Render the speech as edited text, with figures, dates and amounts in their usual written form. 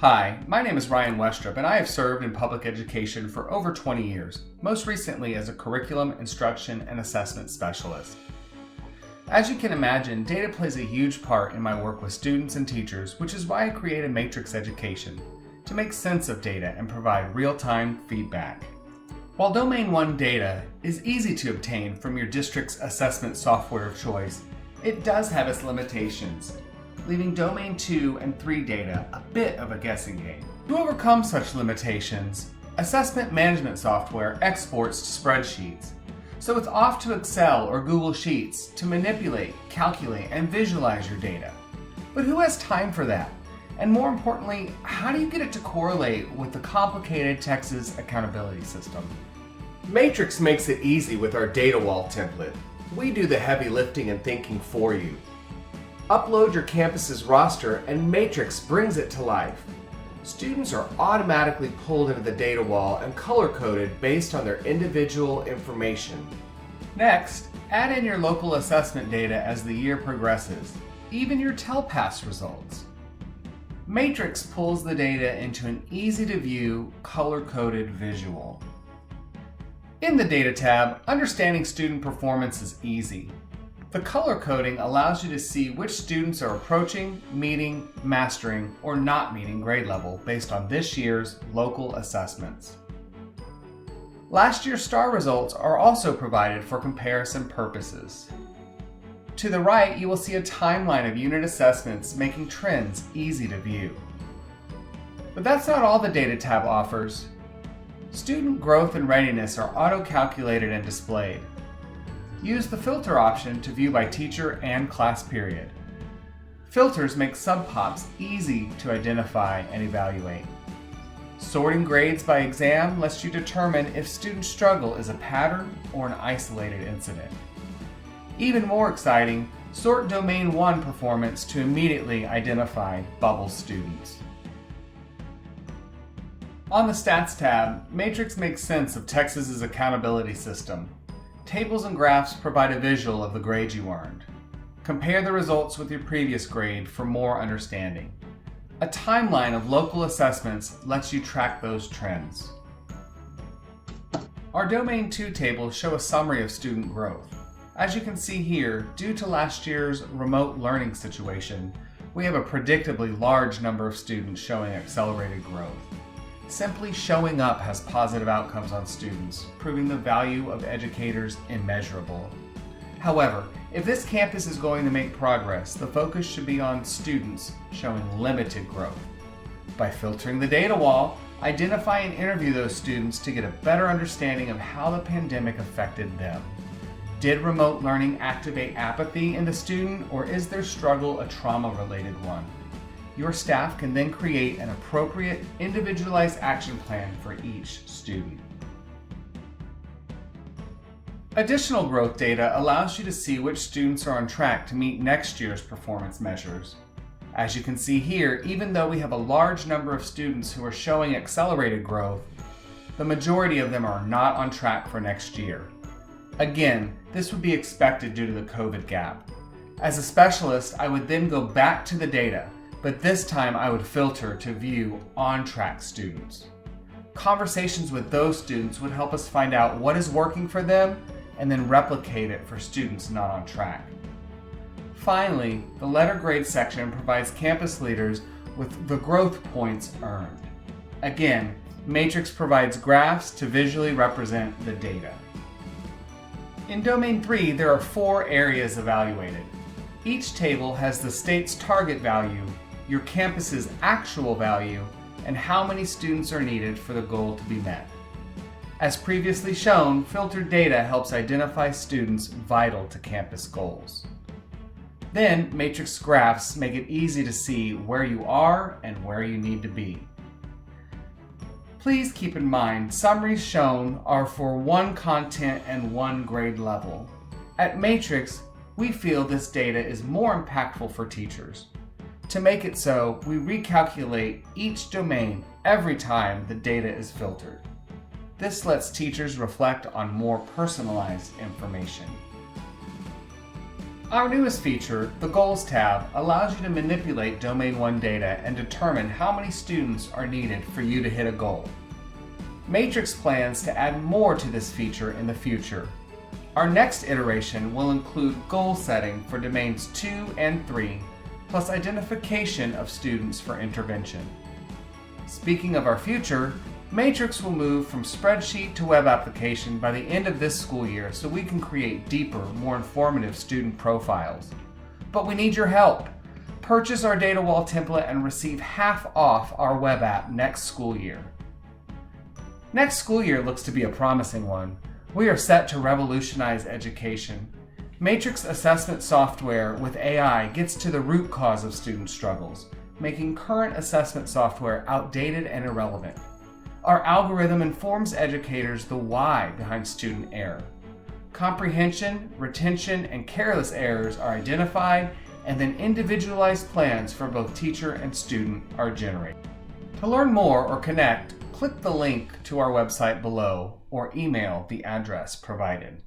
Hi, my name is Ryan Westrup, and I have served in public education for over 20 years, most recently as a curriculum, instruction, and assessment specialist. As you can imagine, data plays a huge part in my work with students and teachers, which is why I created MatrixED to make sense of data and provide real-time feedback. While Domain 1 data is easy to obtain from your district's assessment software of choice, it does have its limitations, leaving Domain 2 and 3 data a bit of a guessing game. To overcome such limitations, assessment management software exports to spreadsheets, so it's off to Excel or Google Sheets to manipulate, calculate, and visualize your data. But who has time for that? And more importantly, how do you get it to correlate with the complicated Texas accountability system? Matrix makes it easy with our data wall template. We do the heavy lifting and thinking for you. Upload your campus's roster and Matrix brings it to life. Students are automatically pulled into the data wall and color-coded based on their individual information. Next, add in your local assessment data as the year progresses, even your TELPAS results. Matrix pulls the data into an easy-to-view, color-coded visual. In the Data tab, understanding student performance is easy. The color coding allows you to see which students are approaching, meeting, mastering, or not meeting grade level based on this year's local assessments. Last year's STAR results are also provided for comparison purposes. To the right, you will see a timeline of unit assessments, making trends easy to view. But that's not all the Data tab offers. Student growth and readiness are auto-calculated and displayed. Use the filter option to view by teacher and class period. Filters make subpops easy to identify and evaluate. Sorting grades by exam lets you determine if student struggle is a pattern or an isolated incident. Even more exciting, sort Domain 1 performance to immediately identify bubble students. On the Stats tab, Matrix makes sense of Texas's accountability system. Tables and graphs provide a visual of the grades you earned. Compare the results with your previous grade for more understanding. A timeline of local assessments lets you track those trends. Our Domain 2 tables show a summary of student growth. As you can see here, due to last year's remote learning situation, we have a predictably large number of students showing accelerated growth. Simply showing up has positive outcomes on students, proving the value of educators immeasurable. However, if this campus is going to make progress, the focus should be on students showing limited growth. By filtering the data wall, identify and interview those students to get a better understanding of how the pandemic affected them. Did remote learning activate apathy in the student, or is their struggle a trauma-related one? Your staff can then create an appropriate, individualized action plan for each student. Additional growth data allows you to see which students are on track to meet next year's performance measures. As you can see here, even though we have a large number of students who are showing accelerated growth, the majority of them are not on track for next year. Again, this would be expected due to the COVID gap. As a specialist, I would then go back to the data, but this time I would filter to view on-track students. Conversations with those students would help us find out what is working for them and then replicate it for students not on track. Finally, the letter grade section provides campus leaders with the growth points earned. Again, Matrix provides graphs to visually represent the data. In Domain 3, there are 4 areas evaluated. Each table has the state's target value, your campus's actual value, and how many students are needed for the goal to be met. As previously shown, filtered data helps identify students vital to campus goals. Then, Matrix graphs make it easy to see where you are and where you need to be. Please keep in mind, summaries shown are for one content and one grade level. At Matrix, we feel this data is more impactful for teachers. To make it so, we recalculate each domain every time the data is filtered. This lets teachers reflect on more personalized information. Our newest feature, the Goals tab, allows you to manipulate Domain 1 data and determine how many students are needed for you to hit a goal. Matrix plans to add more to this feature in the future. Our next iteration will include goal setting for domains 2 and 3, plus identification of students for intervention. Speaking of our future, Matrix will move from spreadsheet to web application by the end of this school year so we can create deeper, more informative student profiles. But we need your help. Purchase our data wall template and receive half off our web app next school year. Next school year looks to be a promising one. We are set to revolutionize education. Matrix assessment software with AI gets to the root cause of student struggles, making current assessment software outdated and irrelevant. Our algorithm informs educators the why behind student error. Comprehension, retention, and careless errors are identified, and then individualized plans for both teacher and student are generated. To learn more or connect, click the link to our website below or email the address provided.